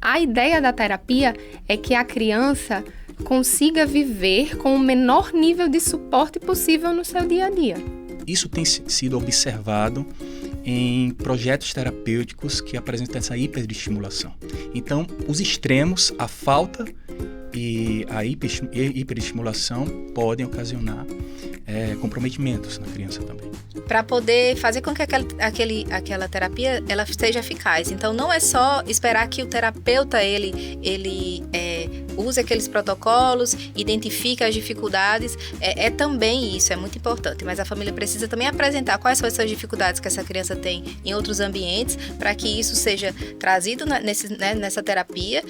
a ideia da terapia é que a criança consiga viver com o menor nível de suporte possível no seu dia a dia. Isso tem sido observado em projetos terapêuticos que apresentam essa hiperestimulação. Então, os extremos, a falta e a hiperestimulação podem ocasionar comprometimentos na criança também. Para poder fazer com que aquela terapia ela seja eficaz. Então, não é só esperar que o terapeuta ele use aqueles protocolos, identifique as dificuldades. É também isso, é muito importante. Mas a família precisa também apresentar quais são essas dificuldades que essa criança tem em outros ambientes, para que isso seja trazido nessa terapia.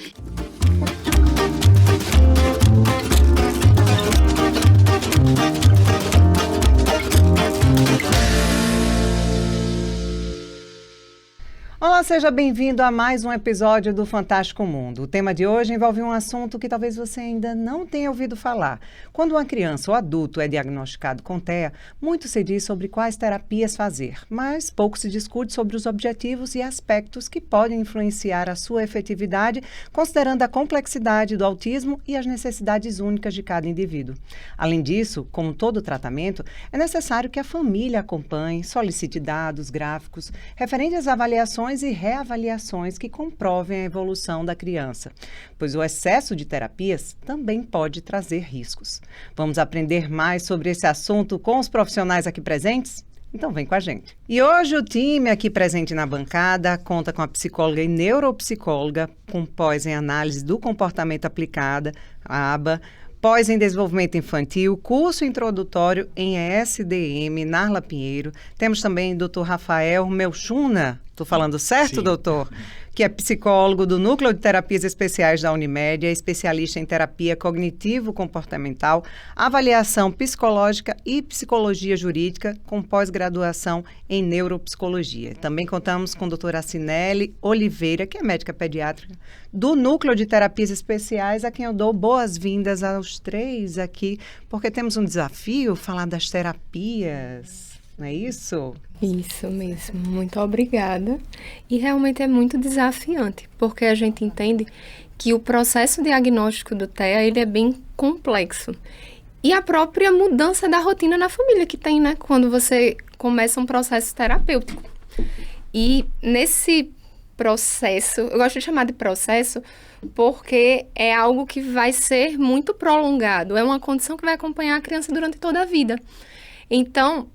Olá, seja bem-vindo a mais um episódio do Fantástico Mundo. O tema de hoje envolve um assunto que talvez você ainda não tenha ouvido falar. Quando uma criança ou adulto é diagnosticado com TEA, muito se diz sobre quais terapias fazer, mas pouco se discute sobre os objetivos e aspectos que podem influenciar a sua efetividade, considerando a complexidade do autismo e as necessidades únicas de cada indivíduo. Além disso, como todo tratamento, é necessário que a família acompanhe, solicite dados, gráficos, referentes às avaliações e reavaliações que comprovem a evolução da criança, pois o excesso de terapias também pode trazer riscos. Vamos aprender mais sobre esse assunto com os profissionais aqui presentes? Então vem com a gente. E hoje o time aqui presente na bancada conta com a psicóloga e neuropsicóloga com pós em análise do comportamento aplicada, a ABA, pós em desenvolvimento infantil, curso introdutório em ESDM, Narla Pinheiro. Temos também o Dr. Rafael Melchuna, estou falando certo, Sim. doutor? Que é psicólogo do Núcleo de Terapias Especiais da Unimed, é especialista em terapia cognitivo-comportamental, avaliação psicológica e psicologia jurídica, com pós-graduação em neuropsicologia. Também contamos com a doutora Cinelli Oliveira, que é médica pediátrica, do Núcleo de Terapias Especiais, a quem eu dou boas-vindas aos três aqui, porque temos um desafio, falar das terapias. Não é isso? Isso mesmo, muito obrigada. E realmente é muito desafiante, porque a gente entende que o processo diagnóstico do TEA ele é bem complexo. E a própria mudança da rotina na família que tem, né? Quando você começa um processo terapêutico. E nesse processo, eu gosto de chamar de processo, porque é algo que vai ser muito prolongado. É uma condição que vai acompanhar a criança durante toda a vida. Então,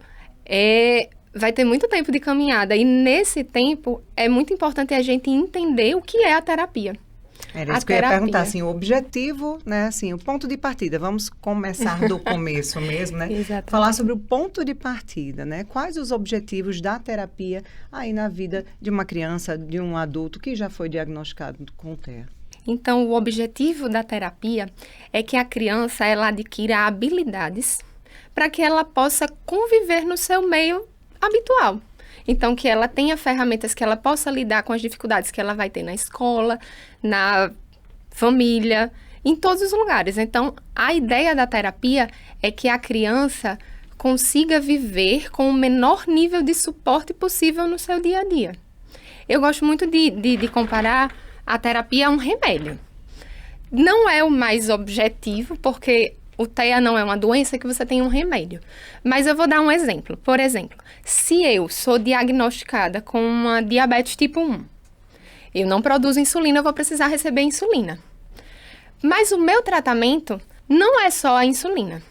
vai ter muito tempo de caminhada e nesse tempo é muito importante a gente entender o que é a terapia. Era isso que eu ia perguntar, assim, o objetivo, né, assim, o ponto de partida. Vamos começar do começo mesmo, né? Exatamente. Falar sobre o ponto de partida, né? Quais os objetivos da terapia aí na vida de uma criança, de um adulto que já foi diagnosticado com TEA? Então, o objetivo da terapia é que a criança ela adquira habilidades para que ela possa conviver no seu meio habitual. Então, que ela tenha ferramentas que ela possa lidar com as dificuldades que ela vai ter na escola, na família, em todos os lugares. Então, a ideia da terapia é que a criança consiga viver com o menor nível de suporte possível no seu dia a dia. Eu gosto muito de comparar a terapia a um remédio. Não é o mais objetivo, porque o TEA não é uma doença que você tem um remédio. Mas eu vou dar um exemplo. Por exemplo, se eu sou diagnosticada com uma diabetes tipo 1, eu não produzo insulina, eu vou precisar receber insulina. Mas o meu tratamento não é só a insulina.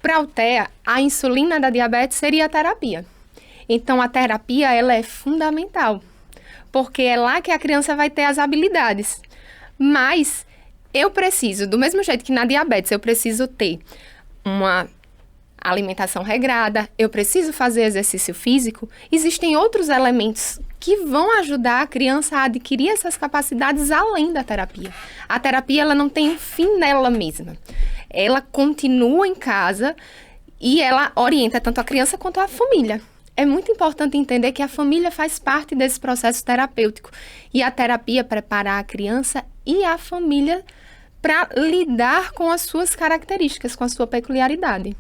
Para o TEA, a insulina da diabetes seria a terapia. Então, a terapia, ela é fundamental, porque é lá que a criança vai ter as habilidades. Mas eu preciso, do mesmo jeito que na diabetes, eu preciso ter uma alimentação regrada, eu preciso fazer exercício físico, existem outros elementos que vão ajudar a criança a adquirir essas capacidades além da terapia. A terapia, ela não tem um fim nela mesma. Ela continua em casa e ela orienta tanto a criança quanto a família. É muito importante entender que a família faz parte desse processo terapêutico e a terapia prepara a criança e a família para lidar com as suas características, com a sua peculiaridade.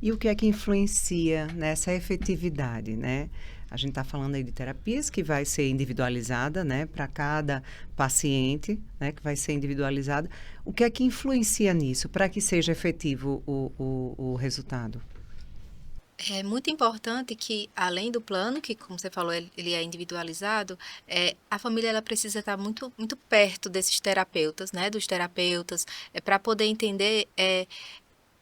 E o que é que influencia nessa efetividade, né? A gente está falando aí de terapias que vai ser individualizada, né, para cada paciente, né, que vai ser individualizada. O que é que influencia nisso para que seja efetivo o resultado? É muito importante que, além do plano, que, como você falou, ele é individualizado, a família ela precisa estar muito, muito perto desses terapeutas, né, dos terapeutas, para poder entender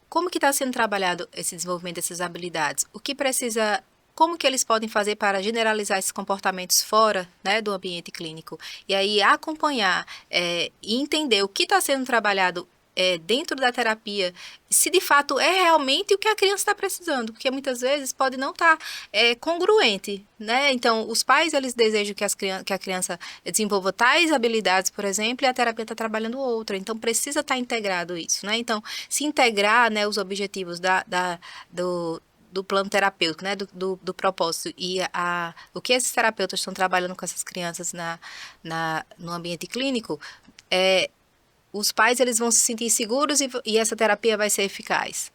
como que está sendo trabalhado esse desenvolvimento dessas habilidades, o que precisa, como que eles podem fazer para generalizar esses comportamentos fora, né, do ambiente clínico, e aí acompanhar e entender o que está sendo trabalhado dentro da terapia, se de fato é realmente o que a criança está precisando, porque muitas vezes pode não estar congruente, né? Então, os pais, eles desejam que a criança desenvolva tais habilidades, por exemplo, e a terapia está trabalhando outra, então precisa estar integrado isso, né? Então, se integrar, né, os objetivos do plano terapêutico, né, do propósito e o que esses terapeutas estão trabalhando com essas crianças no ambiente clínico, os pais eles vão se sentir seguros e essa terapia vai ser eficaz.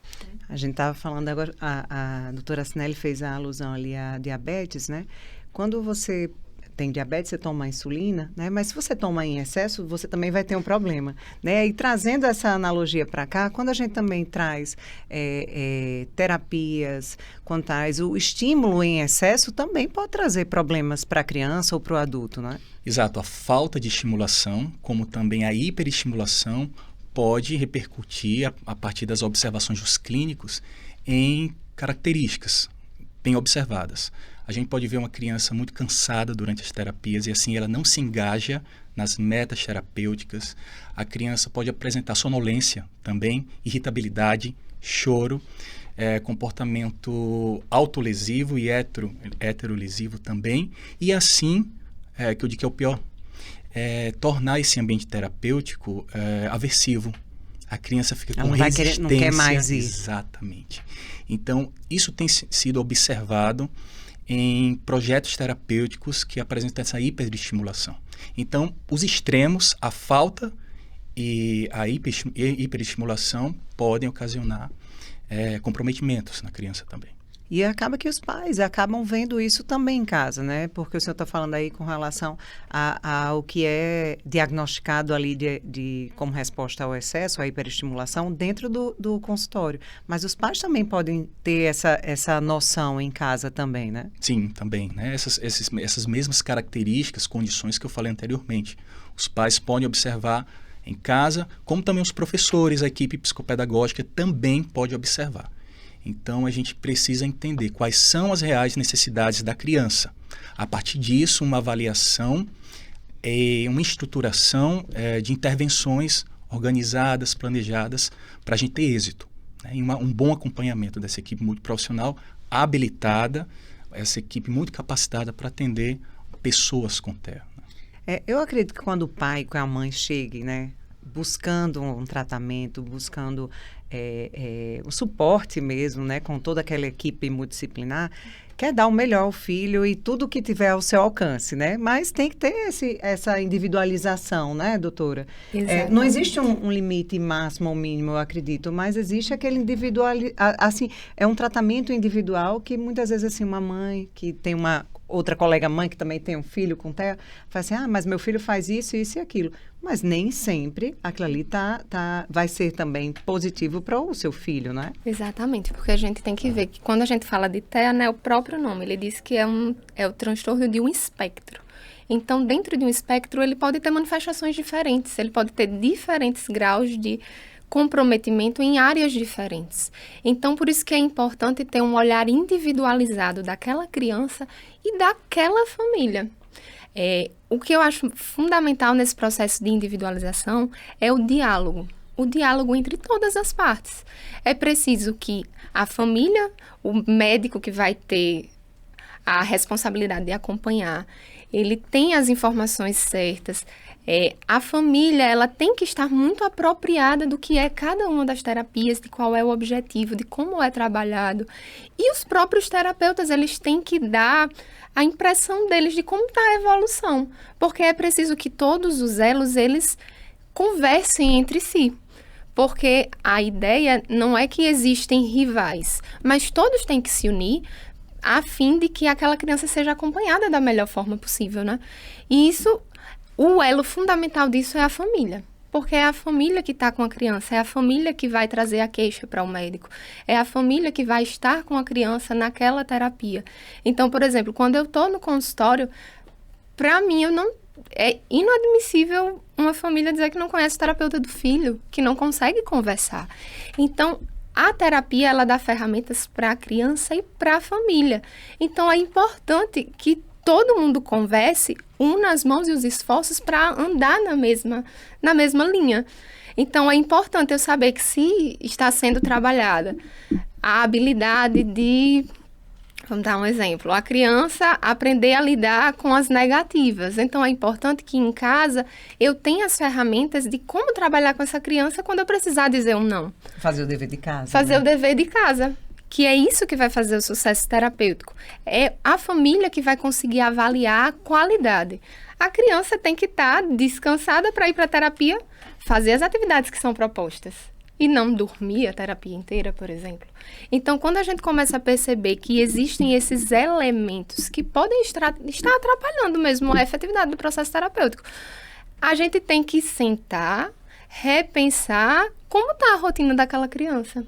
A gente estava falando agora, a doutora Sinelli fez a alusão ali à diabetes, né? Quando você tem diabetes, você toma insulina, né? Mas se você toma em excesso, você também vai ter um problema, né? E trazendo essa analogia para cá, quando a gente também traz terapias, quando traz o estímulo em excesso, também pode trazer problemas para a criança ou para o adulto, né? Exato, a falta de estimulação, como também a hiperestimulação, pode repercutir, a partir das observações dos clínicos, em características bem observadas. A gente pode ver uma criança muito cansada durante as terapias e assim ela não se engaja nas metas terapêuticas. A criança pode apresentar sonolência também, irritabilidade, choro, comportamento autolesivo e heterolesivo também. E assim, que eu digo que é o pior, tornar esse ambiente terapêutico aversivo. A criança fica com resistência. Não quer mais ir. Exatamente. Então, isso tem sido observado em projetos terapêuticos que apresentam essa hiperestimulação. Então, os extremos, a falta e a hiperestimulação podem ocasionar comprometimentos na criança também. E acaba que os pais acabam vendo isso também em casa, né? Porque o senhor está falando aí com relação ao que é diagnosticado ali como resposta ao excesso, à hiperestimulação, dentro do consultório. Mas os pais também podem ter essa noção em casa também, né? Sim, também, né? Essas mesmas características, condições que eu falei anteriormente. Os pais podem observar em casa, como também os professores, a equipe psicopedagógica também pode observar. Então, a gente precisa entender quais são as reais necessidades da criança. A partir disso, uma avaliação e uma estruturação de intervenções organizadas, planejadas, para a gente ter êxito, né? E um bom acompanhamento dessa equipe multiprofissional habilitada, essa equipe muito capacitada para atender pessoas com TEA. Eu acredito que quando o pai e a mãe cheguem, né, buscando um tratamento, buscando o suporte mesmo, né, com toda aquela equipe multidisciplinar, quer dar o melhor ao filho e tudo que tiver ao seu alcance, né? Mas tem que ter essa individualização, né, doutora? Não existe um limite máximo ou mínimo, eu acredito, mas existe aquele assim, é um tratamento individual que muitas vezes, assim, uma mãe que tem uma outra colega mãe que também tem um filho com TEA, fala assim, mas meu filho faz isso, isso e aquilo. Mas nem sempre aquilo ali vai ser também positivo para o seu filho, né? Exatamente, porque a gente tem que ver que quando a gente fala de TEA, né, o próprio nome, ele diz que é o transtorno de um espectro. Então, dentro de um espectro, ele pode ter manifestações diferentes, ele pode ter diferentes graus de comprometimento em áreas diferentes. Então, por isso que é importante ter um olhar individualizado daquela criança e daquela família. O que eu acho fundamental nesse processo de individualização é o diálogo entre todas as partes. É preciso que a família, o médico que vai ter a responsabilidade de acompanhar, ele tenha as informações certas. A família, ela tem que estar muito apropriada do que é cada uma das terapias, de qual é o objetivo, de como é trabalhado. E os próprios terapeutas, eles têm que dar a impressão deles de como está a evolução, porque é preciso que todos os elos, eles conversem entre si. Porque a ideia não é que existem rivais, mas todos têm que se unir a fim de que aquela criança seja acompanhada da melhor forma possível, né? E isso, o elo fundamental disso é a família. Porque é a família que está com a criança, é a família que vai trazer a queixa para o médico, é a família que vai estar com a criança naquela terapia. Então, por exemplo, quando eu estou no consultório, para mim, é inadmissível uma família dizer que não conhece o terapeuta do filho, que não consegue conversar. Então, a terapia, ela dá ferramentas para a criança e para a família. Então, é importante que todo mundo converse, una as mãos e os esforços para andar na mesma linha. Então, é importante eu saber que se está sendo trabalhada a habilidade de, vamos dar um exemplo, a criança aprender a lidar com as negativas. Então, é importante que em casa eu tenha as ferramentas de como trabalhar com essa criança quando eu precisar dizer um não. Fazer o dever de casa. Fazer o dever de casa. Que é isso que vai fazer o sucesso terapêutico. É a família que vai conseguir avaliar a qualidade. A criança tem que estar descansada para ir para a terapia, fazer as atividades que são propostas. E não dormir a terapia inteira, por exemplo. Então, quando a gente começa a perceber que existem esses elementos que podem estar atrapalhando mesmo a efetividade do processo terapêutico, a gente tem que sentar, repensar como está a rotina daquela criança.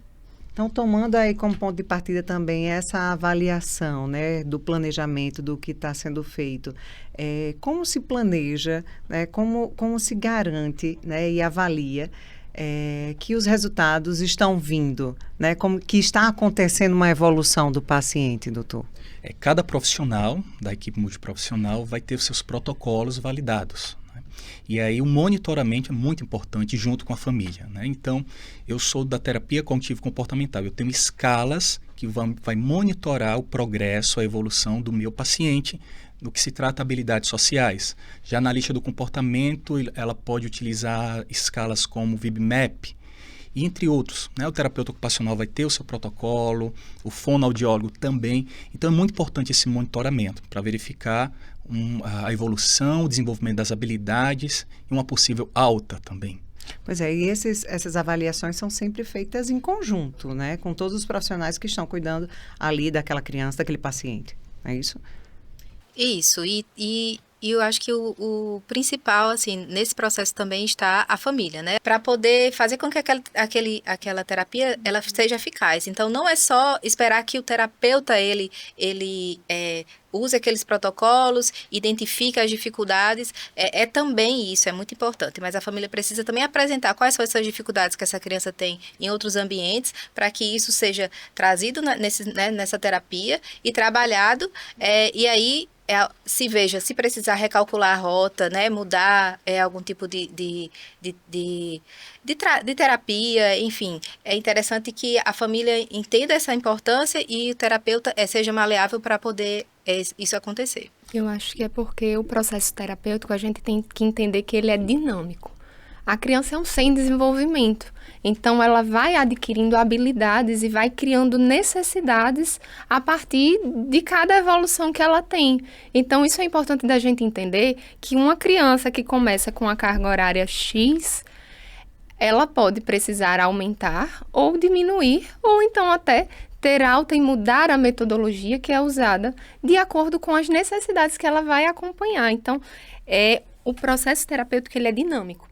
Então, tomando aí como ponto de partida também essa avaliação, né, do planejamento, do que está sendo feito, como se planeja, né, como se garante, né, e avalia que os resultados estão vindo, né, como que está acontecendo uma evolução do paciente, doutor? Cada profissional da equipe multiprofissional vai ter os seus protocolos validados. E aí o monitoramento é muito importante junto com a família, né? Então, eu sou da terapia cognitivo-comportamental. Eu tenho escalas que vai monitorar o progresso, a evolução do meu paciente no que se trata de habilidades sociais. Já na lista do comportamento, ela pode utilizar escalas como VibMap, e entre outros, né? O terapeuta ocupacional vai ter o seu protocolo, o fonoaudiólogo também. Então, é muito importante esse monitoramento para verificar a evolução, o desenvolvimento das habilidades e uma possível alta também. Pois é, e essas avaliações são sempre feitas em conjunto, né? Com todos os profissionais que estão cuidando ali daquela criança, daquele paciente. É isso? Isso, e eu acho que o principal, assim, nesse processo também está a família, né? Para poder fazer com que aquela terapia, ela seja eficaz. Então, não é só esperar que o terapeuta, ele use aqueles protocolos, identifique as dificuldades, é também isso, é muito importante. Mas a família precisa também apresentar quais são essas dificuldades que essa criança tem em outros ambientes, para que isso seja trazido nessa terapia e trabalhado, e aí se precisar recalcular a rota, né, mudar algum tipo de terapia, enfim, é interessante que a família entenda essa importância e o terapeuta seja maleável para poder isso acontecer. Eu acho que é porque o processo terapêutico a gente tem que entender que ele é dinâmico. A criança é um ser em desenvolvimento, então ela vai adquirindo habilidades e vai criando necessidades a partir de cada evolução que ela tem. Então, isso é importante da gente entender que uma criança que começa com a carga horária X, ela pode precisar aumentar ou diminuir, ou então até ter alta e mudar a metodologia que é usada de acordo com as necessidades que ela vai acompanhar. Então, o processo terapêutico ele é dinâmico.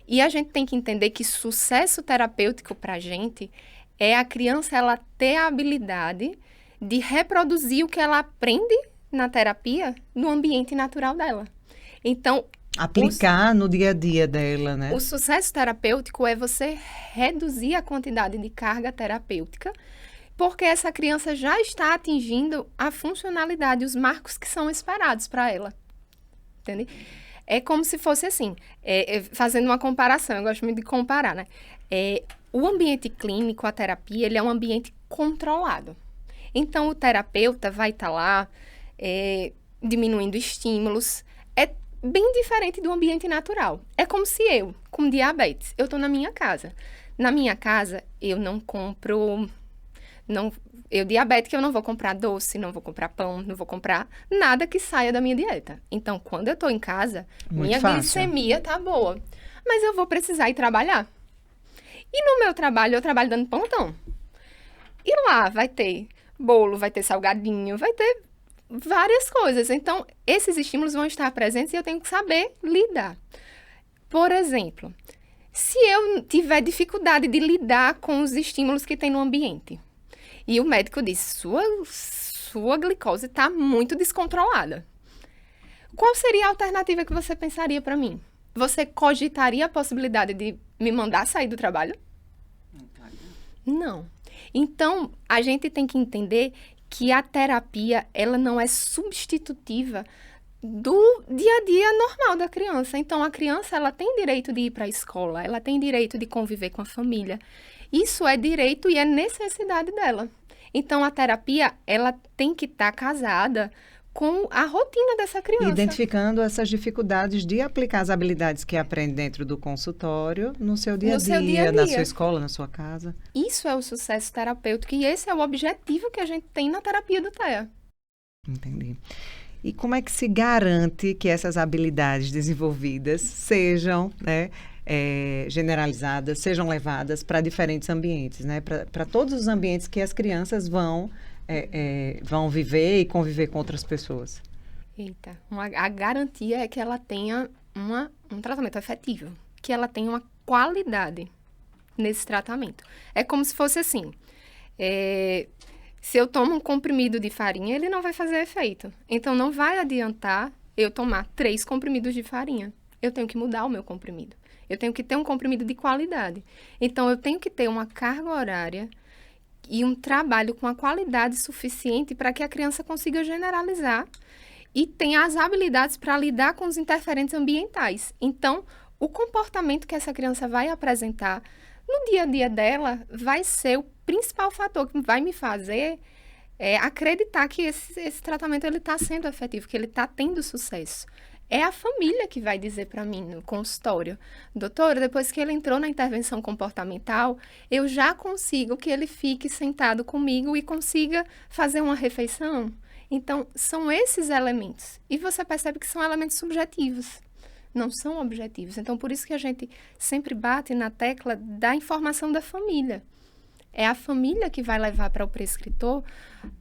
E a gente tem que entender que sucesso terapêutico para a gente é a criança ela ter a habilidade de reproduzir o que ela aprende na terapia no ambiente natural dela. Então, aplicar no dia a dia dela, né? O sucesso terapêutico é você reduzir a quantidade de carga terapêutica, porque essa criança já está atingindo a funcionalidade, os marcos que são esperados para ela. Entende? É como se fosse assim, fazendo uma comparação, eu gosto muito de comparar, né? O ambiente clínico, a terapia, ele é um ambiente controlado. Então, o terapeuta vai estar lá diminuindo estímulos. É bem diferente do ambiente natural. É como se eu, com diabetes, eu estou na minha casa. Na minha casa, eu não compro... Eu diabética, eu não vou comprar doce, não vou comprar pão, não vou comprar nada que saia da minha dieta. Então, quando eu estou em casa, minha glicemia tá boa. Mas eu vou precisar ir trabalhar. E no meu trabalho, eu trabalho dando plantão. E lá vai ter bolo, vai ter salgadinho, vai ter várias coisas. Então, esses estímulos vão estar presentes e eu tenho que saber lidar. Por exemplo, se eu tiver dificuldade de lidar com os estímulos que tem no ambiente, e o médico diz, sua glicose está muito descontrolada. Qual seria a alternativa que você pensaria para mim? Você cogitaria a possibilidade de me mandar sair do trabalho? Não. Então, a gente tem que entender que a terapia, ela não é substitutiva do dia a dia normal da criança. Então, a criança, ela tem direito de ir para a escola, ela tem direito de conviver com a família. Isso é direito e é necessidade dela. Então, a terapia, ela tem que estar casada com a rotina dessa criança. Identificando essas dificuldades de aplicar as habilidades que aprende dentro do consultório no seu dia a dia, na sua escola, na sua casa. Isso é o sucesso terapêutico e esse é o objetivo que a gente tem na terapia do TEA. Entendi. E como é que se garante que essas habilidades desenvolvidas sejam, né, generalizadas, sejam levadas para diferentes ambientes, né? Para todos os ambientes que as crianças vão viver e conviver com outras pessoas? Eita, a garantia é que ela tenha um tratamento efetivo, que ela tenha uma qualidade nesse tratamento. É como se fosse assim, se eu tomo um comprimido de farinha, ele não vai fazer efeito. Então, não vai adiantar eu tomar 3 comprimidos de farinha. Eu tenho que mudar o meu comprimido. Eu tenho que ter um comprimido de qualidade. Então, eu tenho que ter uma carga horária e um trabalho com a qualidade suficiente para que a criança consiga generalizar e tenha as habilidades para lidar com os interferentes ambientais. Então, o comportamento que essa criança vai apresentar no dia a dia dela vai ser o principal fator que vai me fazer acreditar que esse tratamento está sendo efetivo, que ele está tendo sucesso. É a família que vai dizer para mim no consultório, doutora, depois que ele entrou na intervenção comportamental, eu já consigo que ele fique sentado comigo e consiga fazer uma refeição. Então, são esses elementos. E você percebe que são elementos subjetivos, não são objetivos. Então, por isso que a gente sempre bate na tecla da informação da família. É a família que vai levar para o prescritor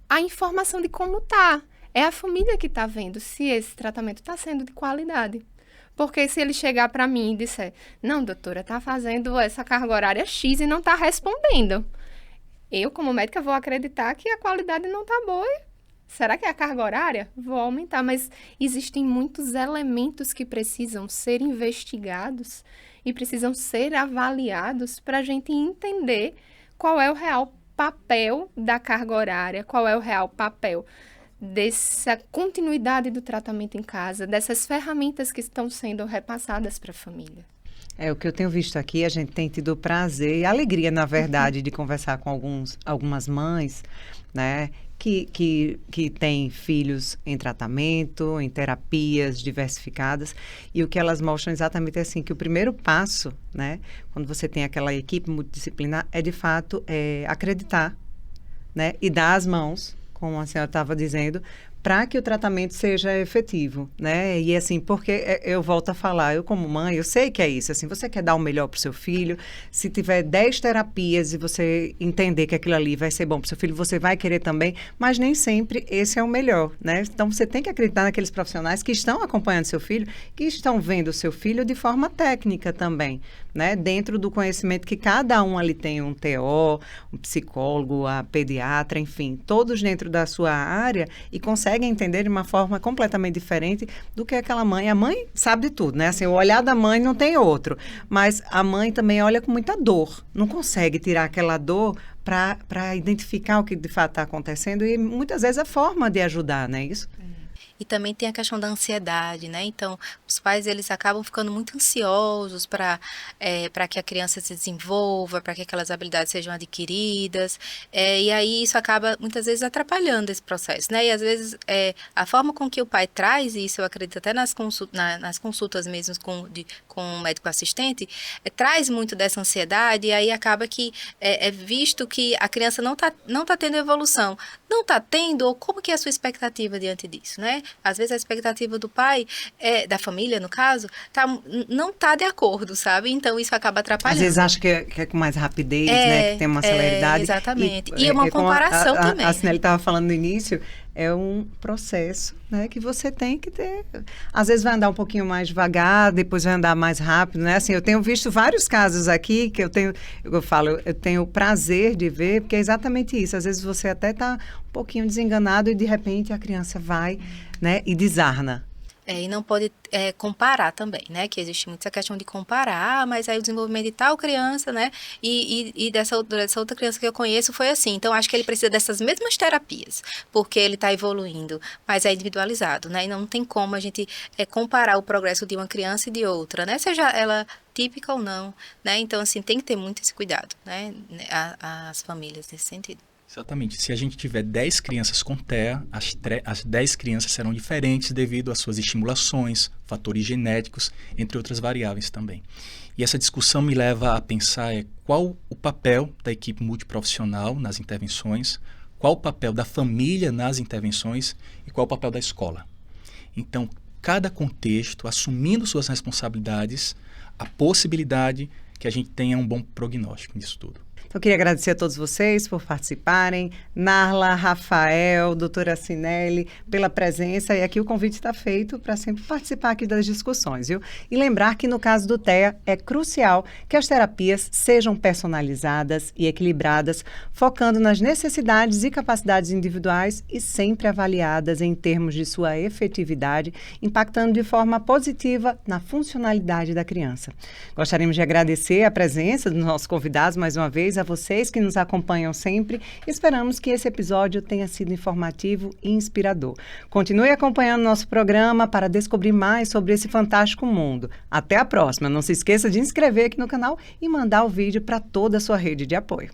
a informação de como está. É a família que está vendo se esse tratamento está sendo de qualidade. Porque se ele chegar para mim e disser, não, doutora, está fazendo essa carga horária X e não está respondendo. Eu, como médica, vou acreditar que a qualidade não está boa. Será que é a carga horária? Vou aumentar. Mas existem muitos elementos que precisam ser investigados e precisam ser avaliados para a gente entender qual é o real papel da carga horária, qual é o real papel dessa continuidade do tratamento em casa, dessas ferramentas que estão sendo repassadas para a família. O que eu tenho visto aqui, a gente tem tido prazer e alegria, na verdade, de conversar com algumas mães, né, que têm filhos em tratamento, em terapias diversificadas, e o que elas mostram exatamente é assim, que o primeiro passo, né, quando você tem aquela equipe multidisciplinar, é de fato acreditar, né, e dar as mãos, como a senhora estava dizendo, para que o tratamento seja efetivo, né? E assim, porque eu volto a falar, eu como mãe, eu sei que é isso, assim, você quer dar o melhor para o seu filho, se tiver 10 terapias e você entender que aquilo ali vai ser bom para o seu filho, você vai querer também, mas nem sempre esse é o melhor, né? Então, você tem que acreditar naqueles profissionais que estão acompanhando seu filho, que estão vendo o seu filho de forma técnica também, né? Dentro do conhecimento que cada um ali tem, um TO, um psicólogo, a pediatra, enfim, todos dentro da sua área e conseguem entender de uma forma completamente diferente do que aquela mãe. A mãe sabe de tudo, né? Assim, o olhar da mãe não tem outro, mas a mãe também olha com muita dor, não consegue tirar aquela dor para identificar o que de fato está acontecendo e muitas vezes a forma de ajudar, não é isso? E também tem a questão da ansiedade, né? Então, os pais, eles acabam ficando muito ansiosos para que a criança se desenvolva, para que aquelas habilidades sejam adquiridas. E aí, isso acaba, muitas vezes, atrapalhando esse processo, né? E, às vezes, a forma com que o pai traz isso, eu acredito até nas consultas mesmo com o médico assistente, traz muito dessa ansiedade, e aí acaba que é visto que a criança não tá tendo evolução. Não está tendo, ou como que é a sua expectativa diante disso, né? Às vezes a expectativa do pai, da família, no caso, não está de acordo, sabe? Então isso acaba atrapalhando. Às vezes acha que é com mais rapidez, né? Que tem uma celeridade. Exatamente. E uma comparação também. A Sineli estava falando no início, é um processo, né, que você tem que ter. Às vezes vai andar um pouquinho mais devagar, depois vai andar mais rápido, né? Assim, eu tenho visto vários casos aqui que eu tenho o prazer de ver, porque é exatamente isso. Às vezes você até está um pouquinho desenganado e de repente a criança vai, né, e desarna. E não pode comparar também, né? Que existe muito essa questão de comparar, mas aí o desenvolvimento de tal criança, né? E dessa outra criança que eu conheço foi assim. Então, acho que ele precisa dessas mesmas terapias, porque ele está evoluindo, mas é individualizado, né? E não tem como a gente comparar o progresso de uma criança e de outra, né? Seja ela típica ou não, né? Então, assim, tem que ter muito esse cuidado, né? As famílias nesse sentido. Exatamente. Se a gente tiver 10 crianças com TEA, as 10 crianças serão diferentes devido às suas estimulações, fatores genéticos, entre outras variáveis também. E essa discussão me leva a pensar qual o papel da equipe multiprofissional nas intervenções, qual o papel da família nas intervenções e qual o papel da escola. Então, cada contexto, assumindo suas responsabilidades, a possibilidade que a gente tenha um bom prognóstico nisso tudo. Eu queria agradecer a todos vocês por participarem, Narla, Rafael, doutora Sineli, pela presença, e aqui o convite está feito para sempre participar aqui das discussões, viu? E lembrar que no caso do TEA é crucial que as terapias sejam personalizadas e equilibradas, focando nas necessidades e capacidades individuais e sempre avaliadas em termos de sua efetividade, impactando de forma positiva na funcionalidade da criança. Gostaríamos de agradecer a presença dos nossos convidados mais uma vez, a vocês que nos acompanham sempre. Esperamos que esse episódio tenha sido informativo e inspirador. Continue acompanhando nosso programa para descobrir mais sobre esse fantástico mundo. Até a próxima. Não se esqueça de inscrever aqui no canal e mandar o vídeo para toda a sua rede de apoio.